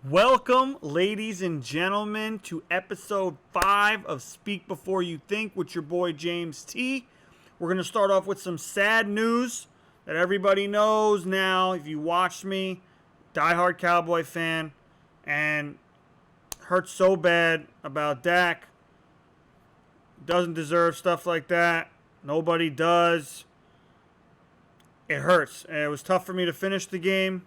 Welcome, ladies and gentlemen, to episode 5 of Speak Before You Think with your boy James T. We're going to start off with some sad news that everybody knows now. If you watched me, diehard Cowboy fan, and hurts so bad about Dak. Doesn't deserve stuff like that. Nobody does. It hurts. And it was tough for me to finish the game.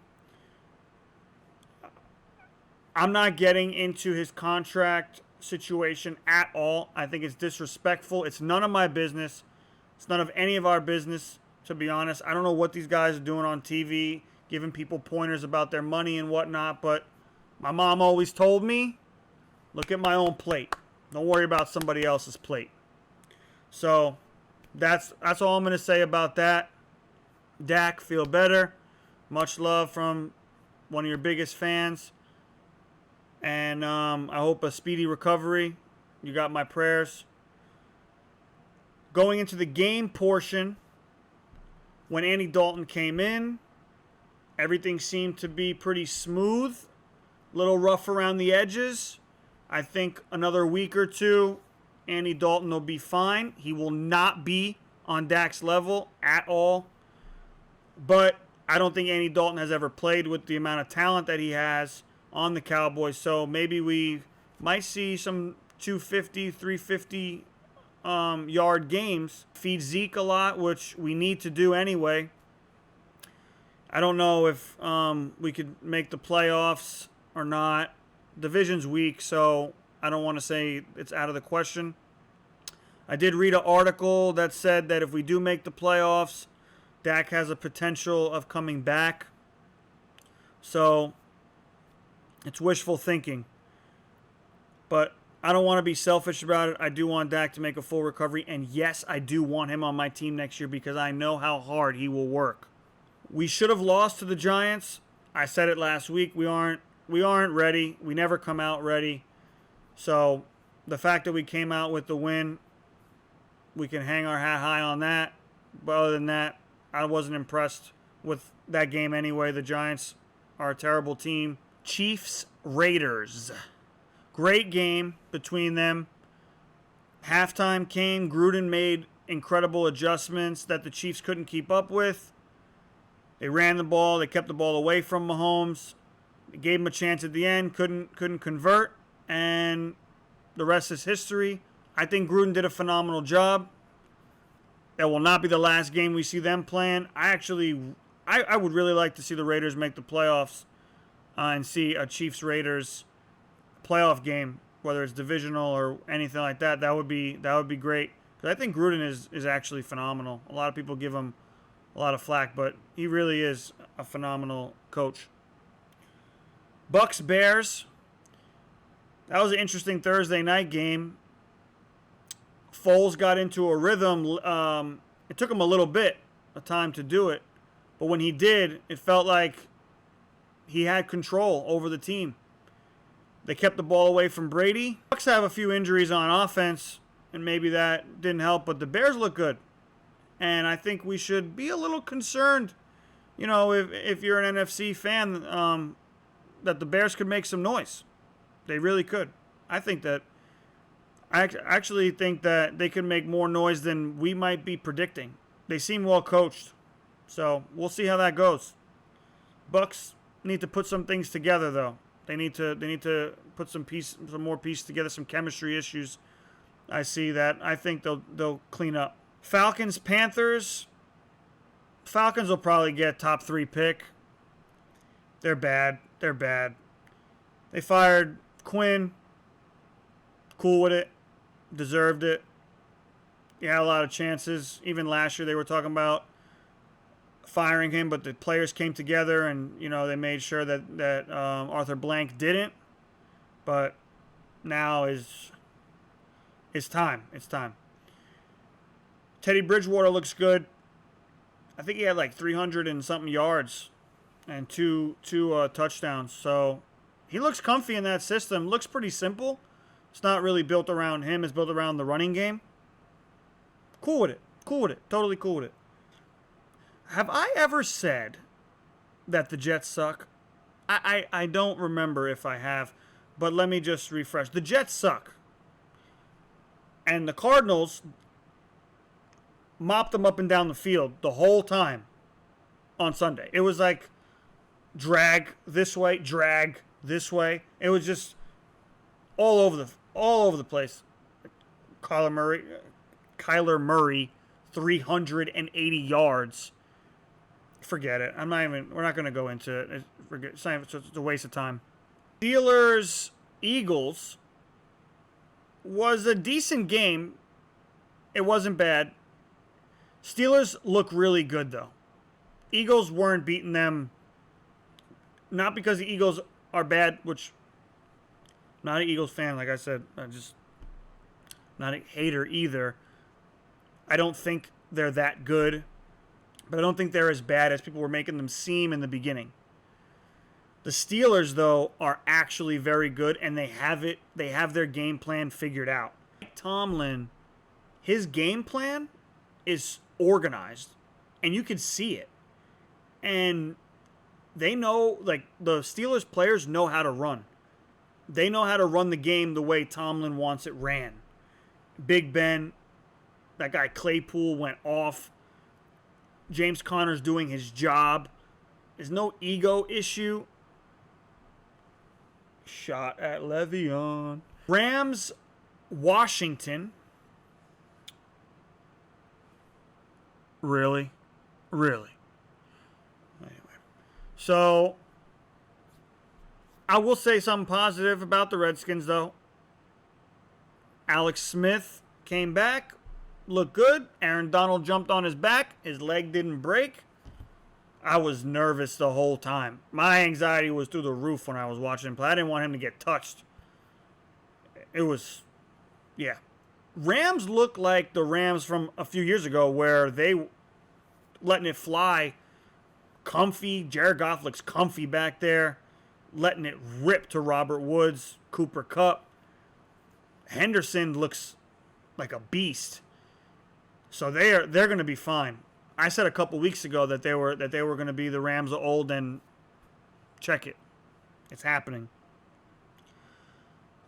I'm not getting into his contract situation at all. I think it's disrespectful. It's none of my business. It's none of any of our business, to be honest. I don't know what these guys are doing on TV, giving people pointers about their money and whatnot, but my mom always told me, look at my own plate. Don't worry about somebody else's plate. So that's all I'm going to say about that. Dak, feel better. Much love from one of your biggest fans. And I hope a speedy recovery. You got my prayers. Going into the game portion, when Andy Dalton came in, everything seemed to be pretty smooth. A little rough around the edges. I think another week or two, Andy Dalton will be fine. He will not be on Dak's level at all. But I don't think Andy Dalton has ever played with the amount of talent that he has on the Cowboys, so maybe we might see some 250, 350 yard games. Feed Zeke a lot, which we need to do anyway. I don't know if we could make the playoffs or not. Division's weak, so I don't want to say it's out of the question. I did read an article that said that if we do make the playoffs, Dak has a potential of coming back. So it's wishful thinking. But I don't want to be selfish about it. I do want Dak to make a full recovery. And yes, I do want him on my team next year because I know how hard he will work. We should have lost to the Giants. I said it last week. We aren't ready. We never come out ready. So the fact that we came out with the win, we can hang our hat high on that. But other than that, I wasn't impressed with that game anyway. The Giants are a terrible team. Chiefs, Raiders. Great game between them. Halftime came. Gruden made incredible adjustments that the Chiefs couldn't keep up with. They ran the ball. They kept the ball away from Mahomes. They gave him a chance at the end. Couldn't convert. And the rest is history. I think Gruden did a phenomenal job. That will not be the last game we see them playing. I would really like to see the Raiders make the playoffs. And see a Chiefs-Raiders playoff game, whether it's divisional or anything like that. That would be great. Because I think Gruden is actually phenomenal. A lot of people give him a lot of flack, but he really is a phenomenal coach. Bucks Bears. That was an interesting Thursday night game. Foles got into a rhythm. It took him a little bit of time to do it, but when he did, it felt like he had control over the team. They kept the ball away from Brady. Bucks have a few injuries on offense, and maybe that didn't help, but the Bears look good. And I think we should be a little concerned, if you're an NFC fan, that the Bears could make some noise. They really could. I actually think that they could make more noise than we might be predicting. They seem well coached. So we'll see how that goes. Bucks need to put some things together, though. They need to put some more pieces together, some chemistry issues. I see that. I think they'll clean up. Falcons, Panthers. Falcons will probably get top 3 pick. They're bad. They fired Quinn. Cool with it. Deserved it. He had a lot of chances. Even last year they were talking about firing him, but the players came together and they made sure that Arthur Blank didn't. But now it's time. It's time. Teddy Bridgewater looks good. I think he had like 300 and something yards and two touchdowns. So he looks comfy in that system. Looks pretty simple. It's not really built around him. It's built around the running game. Cool with it. Totally cool with it. Have I ever said that the Jets suck? I don't remember if I have, but let me just refresh. The Jets suck. And the Cardinals mopped them up and down the field the whole time on Sunday. It was like drag this way, drag this way. It was just all over the place. Kyler Murray 380 yards. Forget it. We're not going to go into it. It's a waste of time. Steelers Eagles was a decent game. It wasn't bad. Steelers look really good though. Eagles weren't beating them. Not because the Eagles are bad, which I'm not an Eagles fan, like I said. I'm just not a hater either. I don't think they're that good, but I don't think they're as bad as people were making them seem in the beginning. The Steelers, though, are actually very good, and they have their game plan figured out. Tomlin, his game plan is organized, and you can see it. And they know, like, the Steelers players know how to run. They know how to run the game the way Tomlin wants it ran. Big Ben, that guy Claypool went off. James Conner's doing his job. There's no ego issue. Shot at Le'Veon. Rams, Washington. Really? Really? Anyway. So, I will say something positive about the Redskins, though. Alex Smith came back, looked good. Aaron Donald jumped on his back. His leg didn't break. I was nervous the whole time. My anxiety was through the roof when I was watching him play. I didn't want him to get touched. It was, yeah. Rams look like the Rams from a few years ago where they letting it fly. Comfy. Jared Goff looks comfy back there. Letting it rip to Robert Woods, Cooper Kupp. Henderson looks like a beast. So they're going to be fine. I said a couple weeks ago that they were going to be the Rams of old, and check it. It's happening.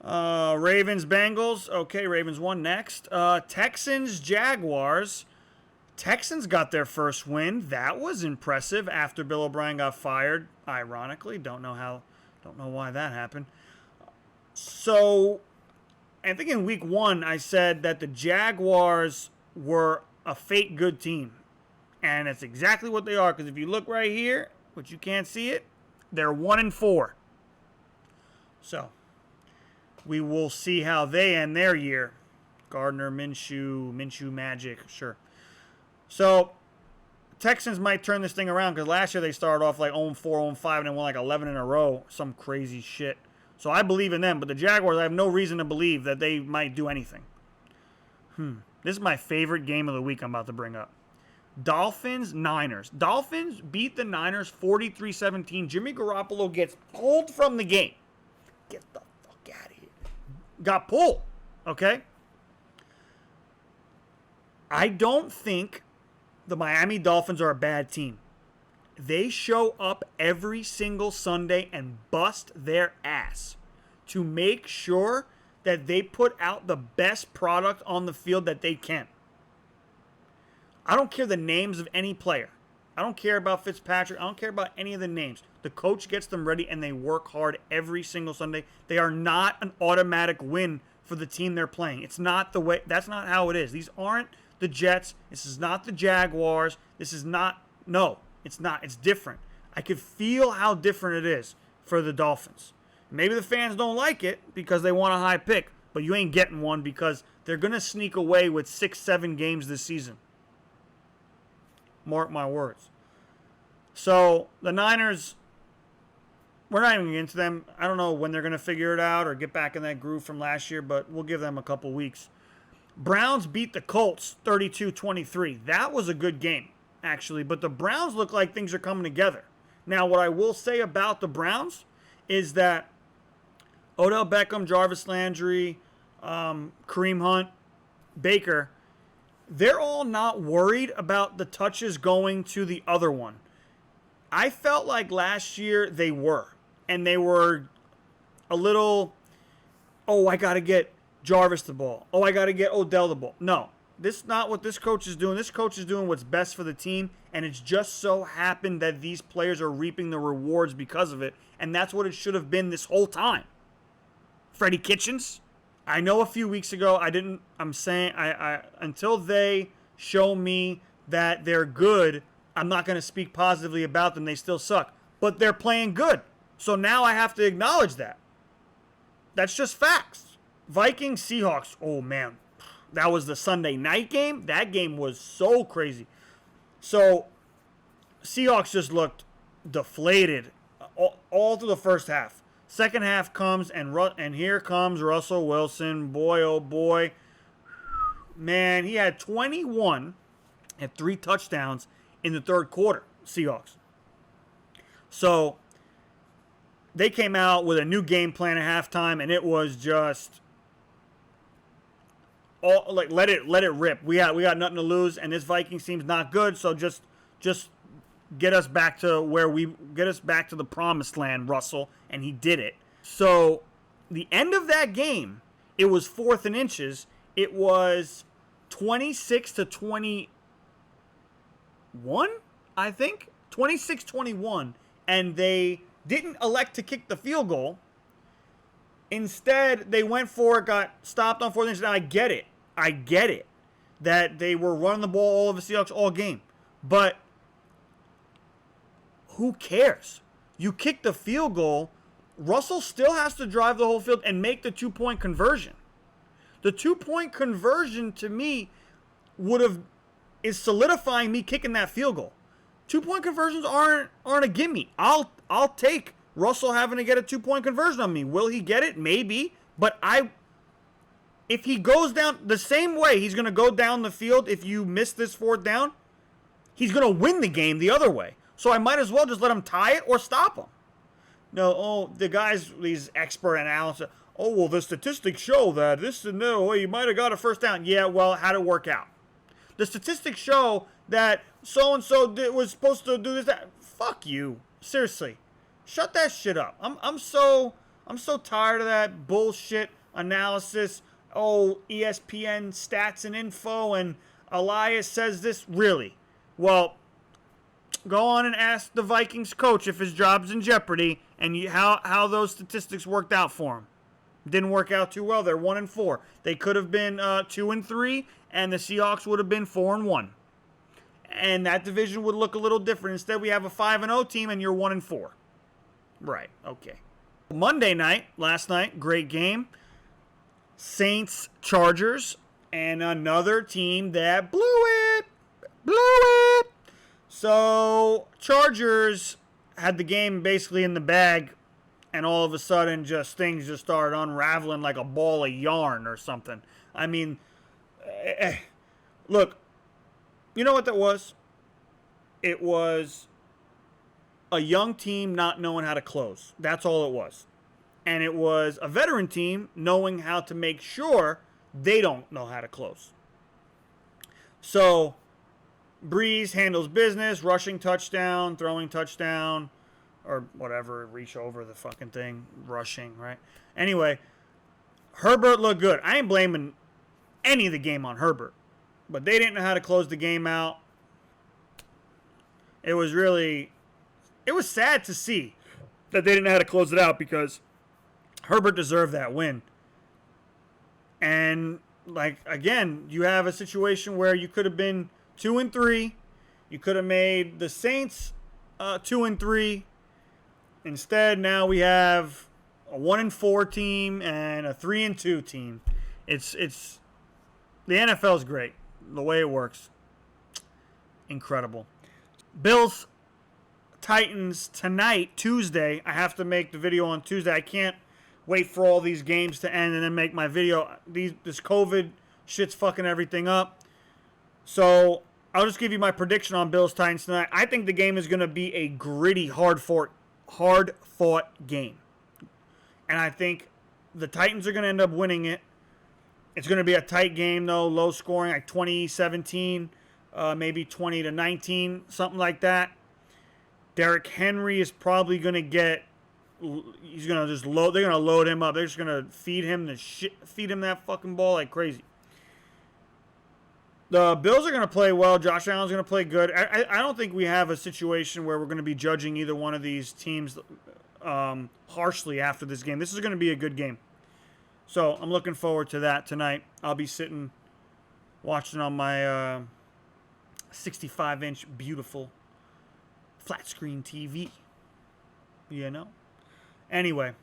Ravens Bengals. Okay, Ravens won. Next. Texans Jaguars. Texans got their first win. That was impressive after Bill O'Brien got fired. Ironically, don't know why that happened. So, I think in week 1 I said that the Jaguars were a fake good team. And it's exactly what they are, because if you look right here, which you can't see it, they're 1-4. So, we will see how they end their year. Gardner, Minshew magic, sure. So, Texans might turn this thing around, because last year they started off like 0-4, 0-5, and then won like 11 in a row. Some crazy shit. So I believe in them, but the Jaguars, I have no reason to believe that they might do anything. This is my favorite game of the week I'm about to bring up. Dolphins, Niners. Dolphins beat the Niners 43-17. Jimmy Garoppolo gets pulled from the game. Get the fuck out of here. Got pulled. Okay? I don't think the Miami Dolphins are a bad team. They show up every single Sunday and bust their ass to make sure that they put out the best product on the field that they can. I don't care the names of any player. I don't care about Fitzpatrick. I don't care about any of the names. The coach gets them ready and they work hard every single Sunday. They are not an automatic win for the team they're playing. It's not the way. That's not how it is. These aren't the Jets. This is not the Jaguars. This is not. No, it's not. It's different. I could feel how different it is for the Dolphins. Maybe the fans don't like it because they want a high pick, but you ain't getting one because they're going to sneak away with 6-7 games this season. Mark my words. So, the Niners, we're not even into them. I don't know when they're going to figure it out or get back in that groove from last year, but we'll give them a couple weeks. Browns beat the Colts 32-23. That was a good game, actually, but the Browns look like things are coming together. Now, what I will say about the Browns is that Odell Beckham, Jarvis Landry, Kareem Hunt, Baker, they're all not worried about the touches going to the other one. I felt like last year they were. and they were a little, oh, I got to get Jarvis the ball. Oh, I got to get Odell the ball. No, this is not what this coach is doing. This coach is doing what's best for the team, and it's just so happened that these players are reaping the rewards because of it, and that's what it should have been this whole time. Freddie Kitchens, I know a few weeks ago I'm saying until they show me that they're good, I'm not going to speak positively about them. They still suck, but they're playing good. So now I have to acknowledge that. That's just facts. Vikings, Seahawks, oh man, that was the Sunday night game. That game was so crazy. So Seahawks just looked deflated all through the first half. Second half comes, and here comes Russell Wilson. Boy, oh boy. Man, he had 21 and 3 touchdowns in the third quarter, Seahawks. So they came out with a new game plan at halftime, and it was just all like let it rip. We got nothing to lose, and this Vikings team's not good. So just get us back to the promised land, Russell, and he did it. So the end of that game, it was 4th and inches. It was 26-21, I think. 26-21, and they didn't elect to kick the field goal. Instead, they went for it, got stopped on 4th and inches. Now, I get it that they were running the ball all over the Seahawks all game. But who cares? You kick the field goal, Russell still has to drive the whole field and make the 2-point conversion. The 2-point conversion to me is solidifying me kicking that field goal. 2-point conversions aren't a gimme. I'll take Russell having to get a 2-point conversion on me. Will he get it? Maybe. But if he goes down the same way he's going to go down the field if you miss this 4th down, he's going to win the game the other way. So I might as well just let him tie it or stop him. No, the guys, these expert analysts, oh, well, the statistics show that he might have got a 1st down. Yeah, well, how'd it work out? The statistics show that so-and-so was supposed to do this, that. Fuck you. Seriously. Shut that shit up. I'm so tired of that bullshit analysis. Oh, ESPN stats and info, and Elias says this. Really? Well, go on and ask the Vikings coach if his job's in jeopardy and how those statistics worked out for him. Didn't work out too well. They're 1-4. They could have been 2-3, and the Seahawks would have been 4-1. And that division would look a little different. Instead, we have a 5-0 team, and you're 1-4. Right. Okay. Monday night, last night, great game. Saints, Chargers, and another team that blew it. So, Chargers had the game basically in the bag, and all of a sudden, things just started unraveling like a ball of yarn or something. I mean, look, you know what that was? It was a young team not knowing how to close. That's all it was. And it was a veteran team knowing how to make sure they don't know how to close. So, Breeze handles business, rushing touchdown, throwing touchdown, or whatever, reach over the fucking thing, rushing, right? Anyway, Herbert looked good. I ain't blaming any of the game on Herbert, but they didn't know how to close the game out. It was sad to see that they didn't know how to close it out because Herbert deserved that win. And, again, you have a situation where you could have been 2-3. You could have made the Saints 2-3. Instead, now we have a 1-4 team and a 3-2 team. It's the NFL is great. The way it works, incredible. Bills, Titans tonight, Tuesday. I have to make the video on Tuesday. I can't wait for all these games to end and then make my video. This COVID shit's fucking everything up. So I'll just give you my prediction on Bills Titans tonight. I think the game is going to be a gritty, hard-fought game. And I think the Titans are going to end up winning it. It's going to be a tight game, though, low scoring, like 20-17, maybe 20-19, something like that. Derrick Henry is probably going to get he's gonna just load. They're gonna load him up. They're just gonna feed him that fucking ball like crazy. The Bills are gonna play well. Josh Allen's gonna play good. I don't think we have a situation where we're gonna be judging either one of these teams harshly after this game. This is gonna be a good game. So I'm looking forward to that tonight. I'll be sitting watching on my 65-inch beautiful flat screen TV. You know? Anyway,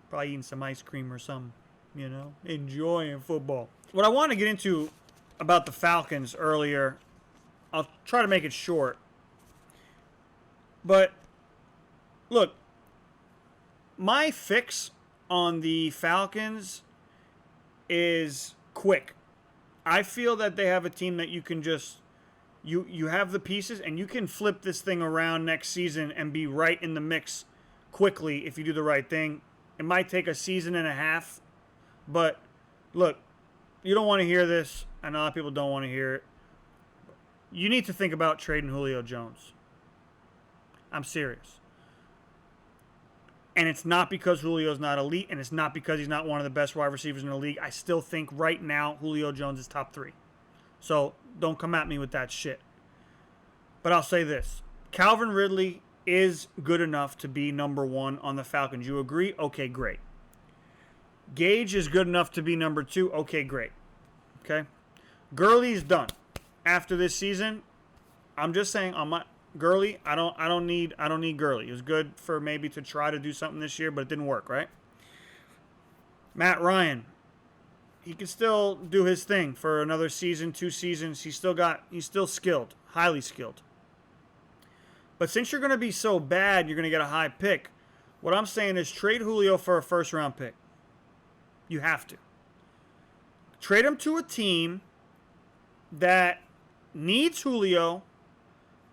probably eating some ice cream or something. You know? Enjoying football. What I want to get into about the Falcons earlier, I'll try to make it short. But, look, my fix on the Falcons is quick. I feel that they have a team that you can just, you have the pieces and you can flip this thing around next season and be right in the mix quickly if you do the right thing. It might take a season and a half, but look, you don't want to hear this. I know a lot of people don't want to hear it. You need to think about trading Julio Jones. I'm serious. And it's not because Julio's not elite, and it's not because he's not one of the best wide receivers in the league. I still think right now Julio Jones is top 3. So don't come at me with that shit. But I'll say this. Calvin Ridley is good enough to be number 1 on the Falcons. You agree? Okay, great. Gage is good enough to be number 2. Okay, great. Okay? Gurley's done. After this season, I'm just saying on my Gurley, I don't need Gurley. It was good for maybe to try to do something this year, but it didn't work, right? Matt Ryan, he can still do his thing for another season, 2 seasons. He's still skilled, highly skilled. But since you're going to be so bad, you're going to get a high pick. What I'm saying is trade Julio for a first-round pick. You have to. Trade him to a team that needs Julio,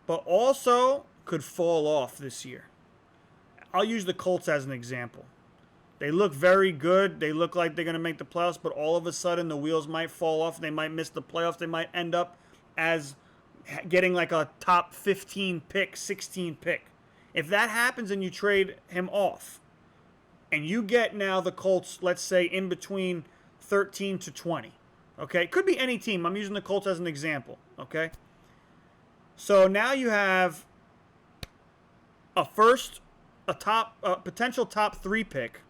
but also could fall off this year. I'll use the Colts as an example. They look very good. They look like they're going to make the playoffs, but all of a sudden the wheels might fall off. They might miss the playoffs. They might end up as getting like a top 15 pick, 16 pick. If that happens and you trade him off, and you get now the Colts, let's say, in between 13 to 20, okay? It could be any team. I'm using the Colts as an example, okay? So now you have a potential top 3 pick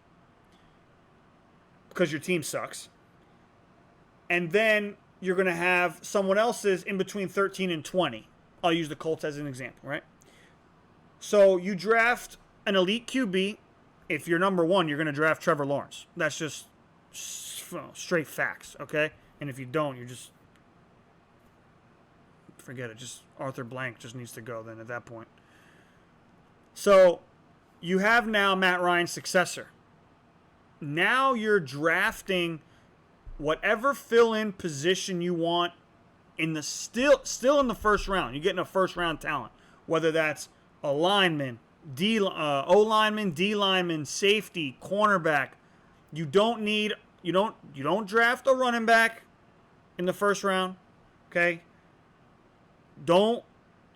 because your team sucks. And then you're going to have someone else's in between 13 and 20. I'll use the Colts as an example, right? So you draft an elite QB. If you're number 1, you're going to draft Trevor Lawrence. That's just straight facts, okay? And if you don't, you're just forget it. Just Arthur Blank just needs to go then at that point. So you have now Matt Ryan's successor. Now you're drafting whatever fill-in position you want in the still in the first round. You're getting a first-round talent, whether that's a lineman, O-lineman, D-lineman, safety, cornerback. You don't draft a running back in the first round, okay?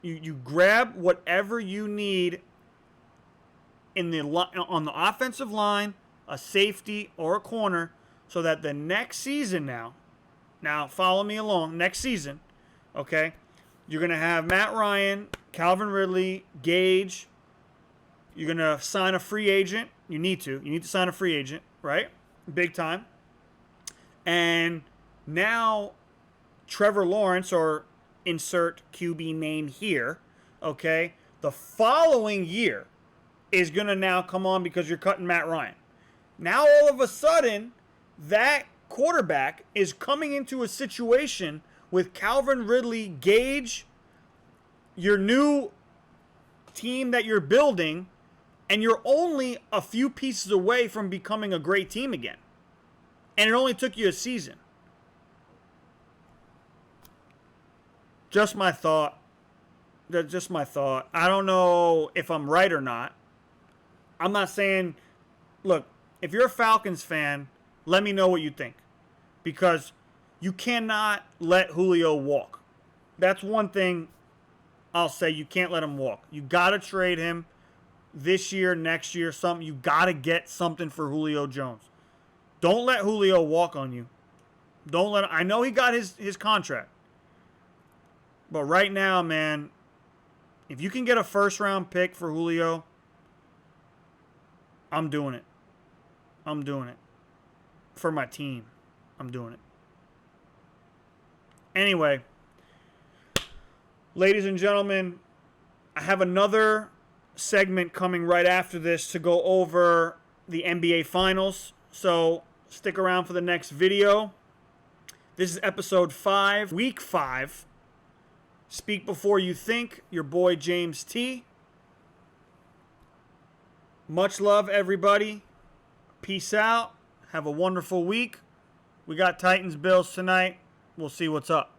You grab whatever you need on the offensive line, a safety or a corner, so that the next season now follow me along, next season, okay, you're going to have Matt Ryan, Calvin Ridley, Gage. You're going to sign a free agent. You need to sign a free agent, right? Big time. And now Trevor Lawrence, or insert QB name here, okay, the following year is going to now come on because you're cutting Matt Ryan. Now all of a sudden, that quarterback is coming into a situation with Calvin Ridley, Gage, your new team that you're building, and you're only a few pieces away from becoming a great team again. And it only took you a season. Just my thought. Just my thought. I don't know if I'm right or not. I'm not saying, look, if you're a Falcons fan, let me know what you think. Because you cannot let Julio walk. That's one thing I'll say. You can't let him walk. You got to trade him this year, next year, something. You got to get something for Julio Jones. Don't let Julio walk on you. Don't let him. I know he got his contract. But right now, man, if you can get a first-round pick for Julio, I'm doing it. I'm doing it. For my team, I'm doing it. Anyway, ladies and gentlemen, I have another segment coming right after this to go over the NBA Finals. So stick around for the next video. This is episode 5, week 5. Speak Before You Think, your boy James T. Much love, everybody. Peace out. Have a wonderful week. We got Titans Bills tonight. We'll see what's up.